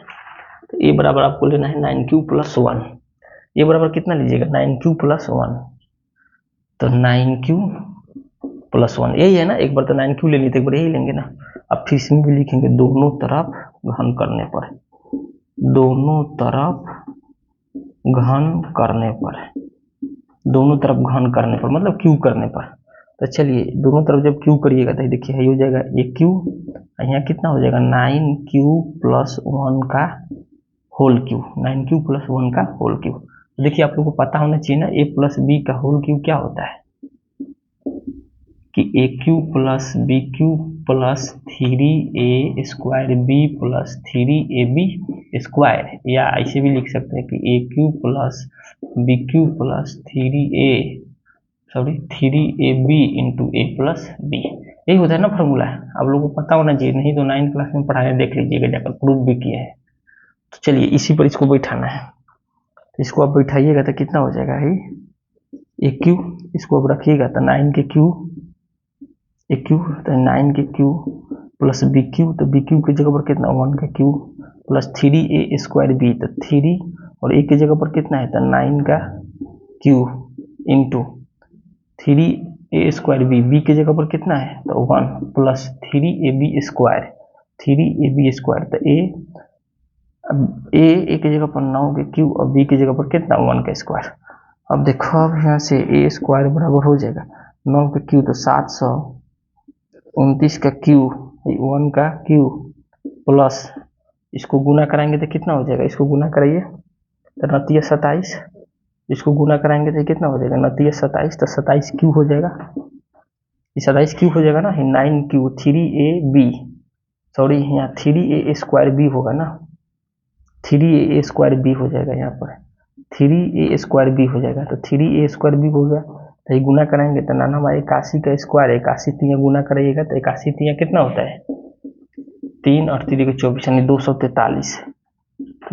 तो ए बराबर आपको लेना है 9q + 1, ए बराबर कितना लीजिएगा 9q + 1, तो 9q + 1 यही है ना, एक बार तो 9q ले लिए तो एक बार यही लेंगे ना। अब फिर इसमें भी लिखेंगे दोनों तरफ घन करने पर, दोनों तरफ घन करने पर मतलब क्यू करने पर। तो चलिए दोनों तरफ जब क्यू करिएगा तो देखिए ये हो जाएगा ए क्यू, यहाँ कितना हो जाएगा 9q + 1 का होल क्यूब, 9q + 1 का होल क्यूब। देखिए आप लोगों को पता होना चाहिए ना ए प्लस बी का होल क्यूब क्या होता है, कि AQ + BQ + 3A² B + 3AB², या ऐसे भी लिख सकते हैं कि AQ + BQ + 3AB × A + B, यही होता है ना फॉर्मूला, आप लोगों को पता होना चाहिए, नहीं तो 9th क्लास में पढ़ाया देख लीजिएगा, जाकर प्रूफ भी किया है। तो चलिए इसी पर इसको बैठाना है, तो इसको आप बैठाइएगा तो कितना हो जाएगा AQ, इसको अब रखिएगा तो 9 के क्यूब AQ, तो 9 के क्यूब + BQ, तो BQ की जगह पर कितना 1 का क्यूब + 3A² B, तो 3 और A की जगह पर कितना है तो 9 का cube into 3A² B, B की जगह पर कितना है तो 1 + 3AB², 3AB², तो A की जगग पर 9 के क्यूब और B की जगह पर कितना 1 का स्क्वायर। अब देखो अब यहाँ से A² बराबर हो जाएगा 9 का क्यूब तो 729 का क्यूब 1 का क्यूब प्लस इसको गुना कराएंगे तो कितना हो जाएगा, इसको गुना कराइए तो 29 27, इसको गुना कराएंगे तो कितना हो जाएगा 29 27, तो 27 क्यूब हो जाएगा, 27 क्यूब हो जाएगा ना, 9 क्यूब 3AB, सॉरी यहाँ 3A² होगा ना, 3A² हो जाएगा, यहाँ पर 3A² हो जाएगा, तो 3A² हो गया, तो ये गुना कराएंगे तो नाना हमारे 81 का स्क्वायर, 81 3 गुना कराइएगा तो 81 3 कितना होता है 3 और 3 के 24, यानी 243,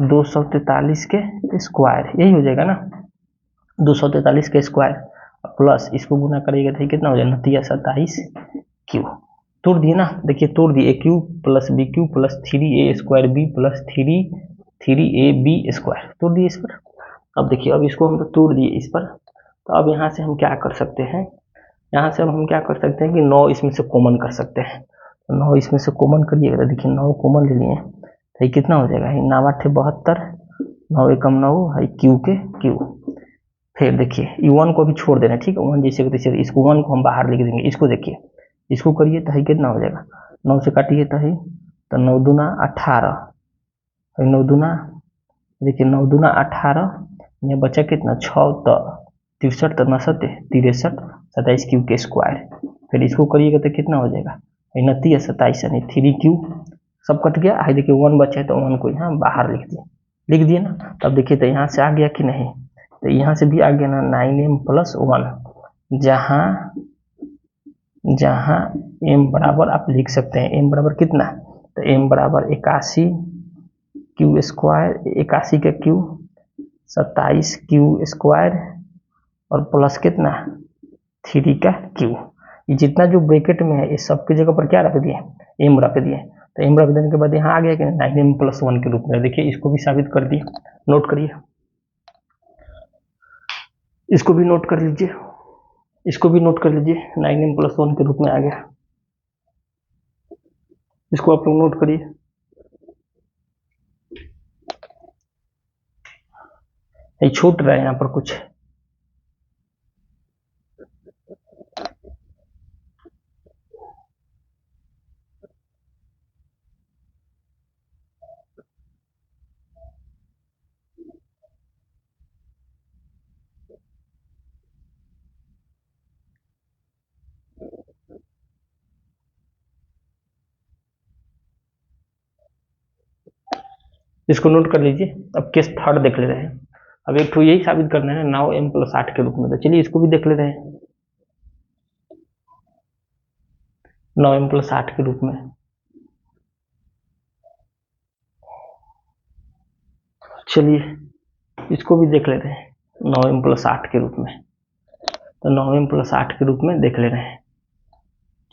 243 के स्क्वायर, यही हो जाएगा ना 243 के स्क्वायर प्लस इसको गुना करिएगा तो कितना हो जाएगा 29 27 क्यू, तोड़ दिए ना, देखिए तोड़ दिए AQ + BQ + 3A² B + 3AB², तोड़ दिए इस पर। अब देखिए अब इसको हम तो तोड़ दिए इस पर, तो अब यहाँ से हम क्या कर सकते हैं, यहाँ से अब हम क्या कर सकते हैं कि 9 इसमें से कॉमन कर सकते हैं, तो 9 इसमें से कॉमन करिएगा तो देखिए 9 कॉमन ले लिए तो ये कितना हो जाएगा 9 8 72, 9 एकम 9 है क्यू के क्यू। फिर देखिए ये 1 को भी छोड़ देना, ठीक है 1 जैसे तैसे, इसको 1 को हम बाहर लिख देंगे, इसको देखिए इसको करिए तो है कितना हो जाएगा 9 से काटिए तो है तो 9 दूना 18, 9 दूना देखिए 9 दूना 18, ये बचा कितना 6, तो 63 तो 63 27 क्यू के स्क्वायर, फिर इसको करिएगा तो कितना हो जाएगा 29 27 यानी 3 क्यू, सब कट गया। आई देखिए 1 बचा है तो 1 को यहाँ बाहर लिख दिए ना। तब देखिए तो यहाँ से आ गया कि नहीं, तो यहाँ से भी आ गया ना 9m + 1, जहाँ m बराबर आप लिख सकते हैं m बराबर कितना, तो m बराबर 81 क्यू स्क्वायर, 81 का क्यू 27 क्यू स्क्वायर और प्लस कितना 3 का क्यू। ये जितना जो ब्रैकेट में है इस सब की जगह पर क्या रख दिए m रख दिए, तो m रख देने के बाद यहाँ आ गया कि 9m + 1 के रूप में। देखिए इसको भी साबित कर दिए, नोट करिए, इसको भी नोट कर लीजिए, इसको भी नोट कर लीजिए, 9m + 1 के रूप में आ गया, इसको आप लोग नोट करिए। ये छूट रहा है यहाँ पर कुछ, इसको नोट कर लीजिए। अब केस थर्ड देख ले रहे हैं, अब एक तो यही साबित करना है 9m + 8 के रूप में, तो चलिए इसको भी देख ले रहे हैं 9m + 8 के रूप में। चलिए इसको भी देख ले रहे हैं 9m + 8 के रूप में, तो 9m + 8 के रूप में देख ले रहे हैं।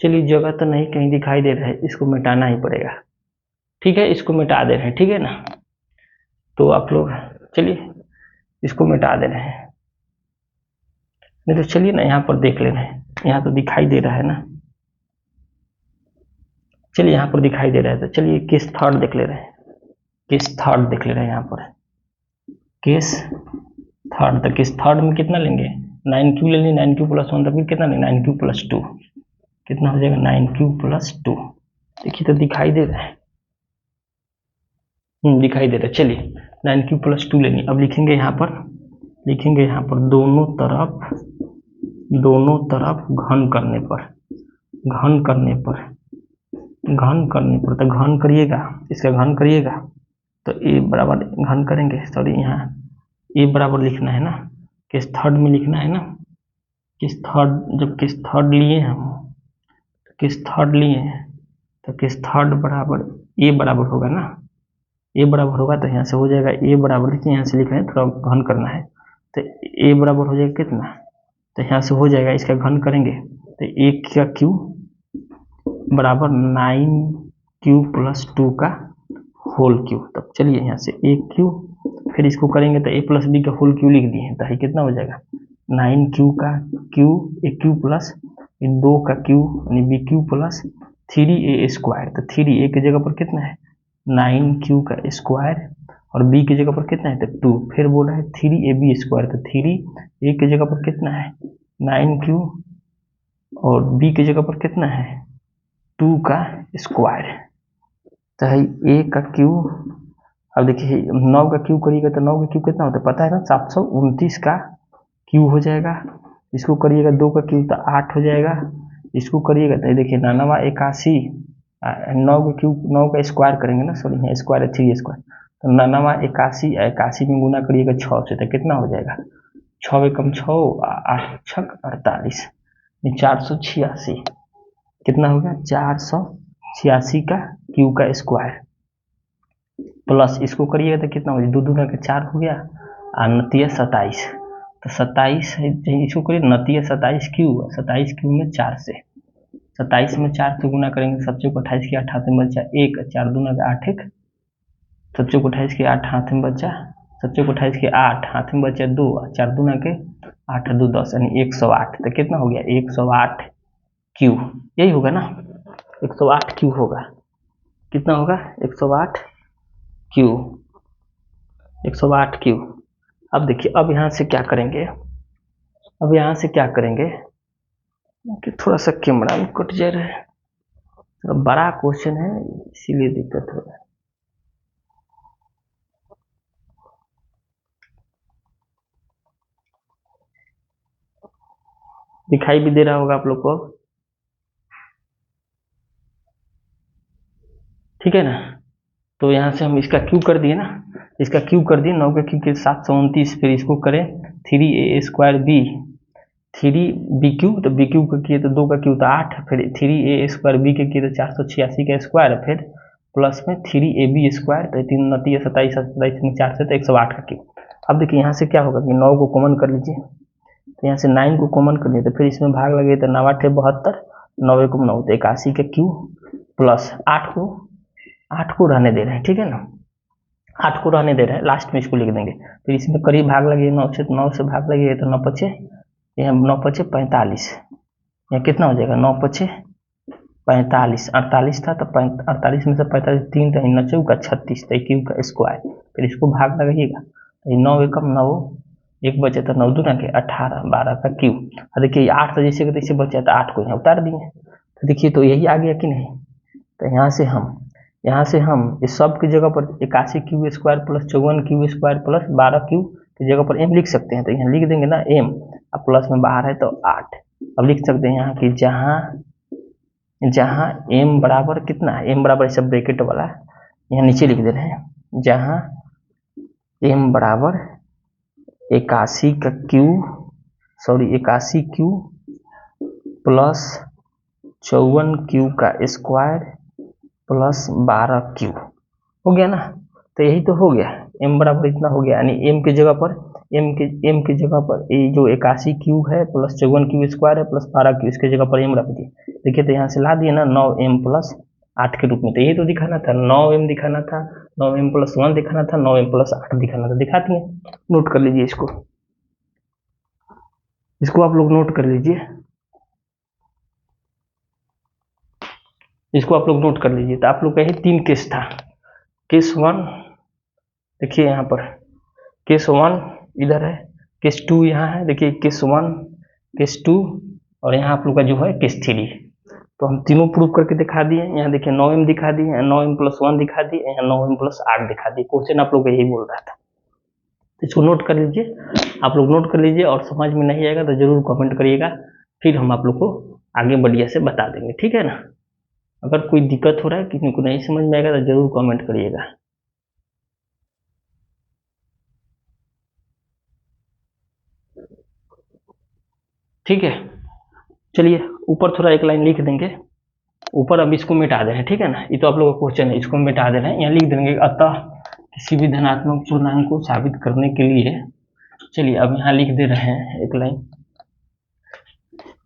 चलिए जगह तो नहीं कहीं दिखाई दे रहा है, इसको मिटाना ही पड़ेगा, ठीक है, इसको मिटा दे रहे हैं, ठीक है ना। तो आप लोग चलिए इसको मिटा दे रहे हैं, नहीं तो चलिए ना यहाँ पर देख ले रहे हैं, यहाँ तो दिखाई दे रहा है ना, चलिए यहाँ पर दिखाई दे रहा है, तो चलिए केस थर्ड देख ले रहे हैं, केस थर्ड देख ले रहे हैं यहाँ पर, केस थर्ड। तो केस थर्ड में कितना लेंगे 9q ले लेंगे, 9q + 1, तो फिर कितना लेंगे 9q + 2, कितना हो जाएगा 9q + 2। देखिए तो दिखाई दे रहा है, दिखाई दे रहा है। चलिए 9q + 2 लेंगे, अब लिखेंगे यहाँ पर, लिखेंगे यहाँ पर दोनों तरफ घन करने पर, घन करने पर, घन करने पर, तो घन करिएगा, इसका घन करिएगा तो a बराबर घन करेंगे, सॉरी यहाँ a बराबर लिखना है ना, केस थर्ड में लिखना है ना, केस थर्ड, जब केस थर्ड लिए हम, केस थर्ड लिए हैं तो केस थर्ड बराबर a बराबर होगा ना, a बराबर होगा तो यहाँ से हो जाएगा a बराबर, देखिए यहाँ से लिख रहे हैं, थोड़ा घन करना है, तो a बराबर हो जाएगा कितना, तो यहाँ से हो जाएगा, इसका घन करेंगे तो 1 का क्यू बराबर 9q + 2 का होल क्यू। तब चलिए यहाँ से 1 क्यू, फिर इसको करेंगे तो a + b का होल क्यू लिख दिए, तो ये कितना हो जाएगा 9q का क्यू, एक क्यू प्लस 2 का क्यू यानी bq + 3a स्क्वायर, तो 3a की जगह पर कितना है 9q का स्क्वायर और b की जगह पर कितना है तो 2, फिर बोला है 3ab स्क्वायर, तो 3a की जगह पर कितना है 9q और b की जगह पर कितना है 2 का स्क्वायर, तो है a का क्यू। अब देखिए 9 का क्यू करिएगा तो 9 का क्यू कितना होता है पता है ना, 729 का क्यू हो जाएगा, इसको करिएगा 2 का क्यू तो 8 हो जाएगा, इसको करिएगा तो देखिए 9 81, 9 का क्यू 9 का स्क्वायर करेंगे ना, सॉरी यहाँ स्क्वायर है 3 स्क्वायर, तो 9 81, 81 में गुना करिएगा 6 से, तो कितना हो जाएगा 6 एकम 6, 8 छक 48, 486, कितना हो गया 486 का क्यू का स्क्वायर, प्लस इसको करिएगा तो कितना हो गया 2 दूना का 4 हो गया और 29 27, तो 27 इसको करिए 29 27 क्यू, 27 क्यू में 4 से, 27 में 4 से गुना करेंगे, 7 को 28 की 8 हाथ में बचा 1, 4 दूना का 8 1, 7 को 28 की 8 हाथ में बचा, 7 को 28 की 8 हाथ में बचा 2, 4 दूना के 8 2 10 यानी 108, तो कितना हो गया 108 क्यू, यही होगा ना 108 क्यू होगा, कितना होगा 108 क्यू, 108 क्यू। अब देखिए अब यहाँ से क्या करेंगे, अब यहाँ से क्या करेंगे कि थोड़ा सा कैमरा में कट जा रहा है, थोड़ा बड़ा क्वेश्चन है इसीलिए दिक्कत हो रहा है। दिखाई भी दे रहा होगा आप लोग को, ठीक है ना। तो यहाँ से हम इसका क्यू कर दिए ना, इसका क्यू कर दिए, 9 का क्यू के 729, फिर इसको करें 3a² b, 3bq, तो bq का किए तो 2 का क्यू तो 8, फिर 3a² b के किए तो 486 का स्क्वायर, फिर प्लस में 3ab², तो 3 29 27 27 में 4 से तो 108 का क्यू। अब देखिए यहाँ से क्या होगा कि 9 को कॉमन कर लीजिए, तो यहाँ से 9 को कॉमन कर लिए, तो फिर इसमें भाग लगे तो 9 8 72, 9 1 9, तो 81 का क्यू, प्लस 8 को रहने दे रहे हैं, ठीक है ना, 8 को रहने दे रहे हैं, लास्ट में इसको लिख देंगे। फिर इसमें करीब भाग लगे 9 से भाग लगे तो 9 5, यहाँ 9 5 45, यहाँ कितना हो जाएगा 9 5 45, 48 था, तो 48 में से 45 3 तो 9 चौका 36, तो क्यू का स्क्वायर, फिर इसको भाग लगाइएगा, 9 1 9, 1 बचे तो 9 2 के 18, 12 का क्यू। देखिए 8 तो जैसे तैसे बचा, तो 8 को यहाँ उतार दिए, तो देखिए तो यही आ गया कि नहीं। तो यहाँ से हम इस सब की जगह पर 81 Q square plus 54 Q square plus 12 Q की जगह पर m लिख सकते हैं, तो यहाँ लिख देंगे ना m, अब प्लस में बाहर है तो 8। अब लिख सकते हैं यहाँ कि जहाँ m बराबर कितना है, m बराबर सब ब्रैकेट वाला यहाँ नीचे लिख दे रहे हैं, जहाँ m बराबर 81 का क्यू, 81 क्यू प्लस 54 क्यू का स्क्वायर प्लस 12 क्यू, हो गया ना। तो यही तो हो गया, m बराबर इतना हो गया, यानी m की जगह पर ये जो 81 क्यू है प्लस 54 क्यू स्क्वायर है प्लस 12 क्यू, इसके जगह पर m रख दिए। देखिए तो यहाँ से ला दिए ना 9m प्लस 8 के रूप में, तो यही तो दिखाना था, 9m दिखाना था, 9m प्लस 1 दिखाना था, 9m प्लस 8 दिखाना था, दिखा दिए। नोट कर लीजिए इसको आप लोग नोट कर लीजिए, इसको आप लोग नोट कर लीजिए। तो आप लोग का यही 3 केस था। केस 1 देखिए यहाँ पर, केस 1 इधर है, केस 2 यहाँ है, देखिए केस 1, केस 2, और यहाँ आप लोग का जो है केस 3। तो हम तीनों प्रूव करके दिखा दिए। यहाँ देखिए 9m दिखा दिए, 9m प्लस 1 दिखा दिए, यहाँ 9m प्लस 8 दिखा दिए। क्वेश्चन आप लोग का यही बोल रहा था, तो इसको नोट कर लीजिए, आप लोग नोट कर लीजिए, और समझ में नहीं आएगा तो जरूर कमेंट करिएगा, फिर हम आप लोग को आगे बढ़िया से बता देंगे, ठीक है ना। अगर कोई दिक्कत हो रहा है, किसी को नहीं समझ में आएगा तो जरूर कमेंट करिएगा। ठीक है, चलिए ऊपर थोड़ा एक लाइन लिख देंगे ऊपर, अब इसको मिटा दे रहे हैं, ठीक है ना। ये तो आप लोगों का क्वेश्चन है, इसको मिटा दे रहे हैं, यहाँ लिख देंगे अतः किसी भी धनात्मक पूर्णांक को साबित करने के लिए, चलिए अब यहाँ लिख दे रहे हैं एक लाइन,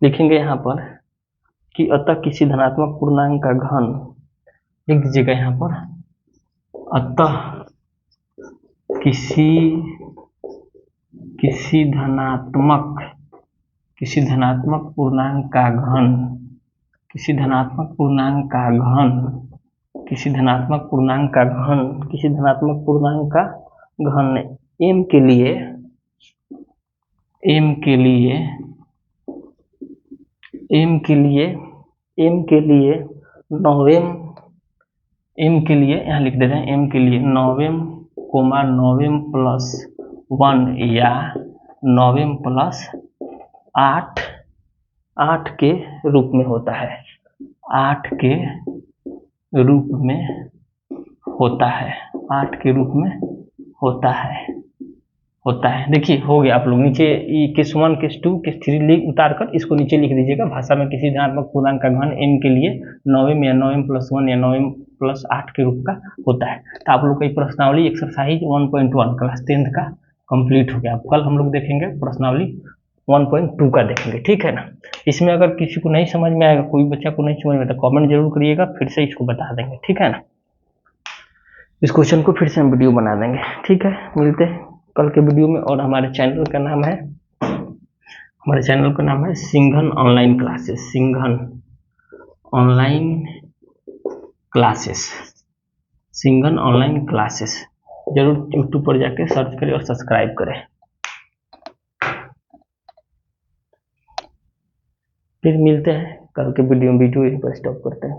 लिखेंगे यहाँ पर कि अतः किसी धनात्मक पूर्णांक का घन, लिख दीजिएगा यहाँ पर, अतः किसी धनात्मक पूर्णांक का घन, किसी धनात्मक पूर्णांक का घन m के लिए यहाँ लिख दे रहे हैं m के लिए 9m, 9m प्लस 1 या 9m प्लस 8 के रूप में होता है, 8 के रूप में होता है। देखिए हो गया, आप लोग नीचे केस 1 केस 2 केस 3 लिख उतार कर इसको नीचे लिख दीजिएगा, भाषा में किसी धनात्मक पूर्णांक का घन m के लिए 9m या 9m प्लस 1 या 9m प्लस 8 के रूप का होता है। तो आप लोग का प्रश्नावली एक्सरसाइज 1.1 क्लास 10th का कंप्लीट हो गया। कल हम लोग देखेंगे प्रश्नावली 1.2 का देखेंगे, ठीक है ना। इसमें अगर किसी को नहीं समझ में आएगा, कोई बच्चा को नहीं समझ में, तो कमेंट जरूर करिएगा, फिर से इसको बता देंगे, ठीक है ना। इस क्वेश्चन को फिर से हम वीडियो बना देंगे, ठीक है। मिलते हैं कल के वीडियो में, और हमारे चैनल का नाम है सिंघन ऑनलाइन क्लासेस। जरूर यूट्यूब पर जाके सर्च करें और सब्सक्राइब करें। फिर मिलते हैं कल के वीडियो यहीं पर स्टॉप करते हैं।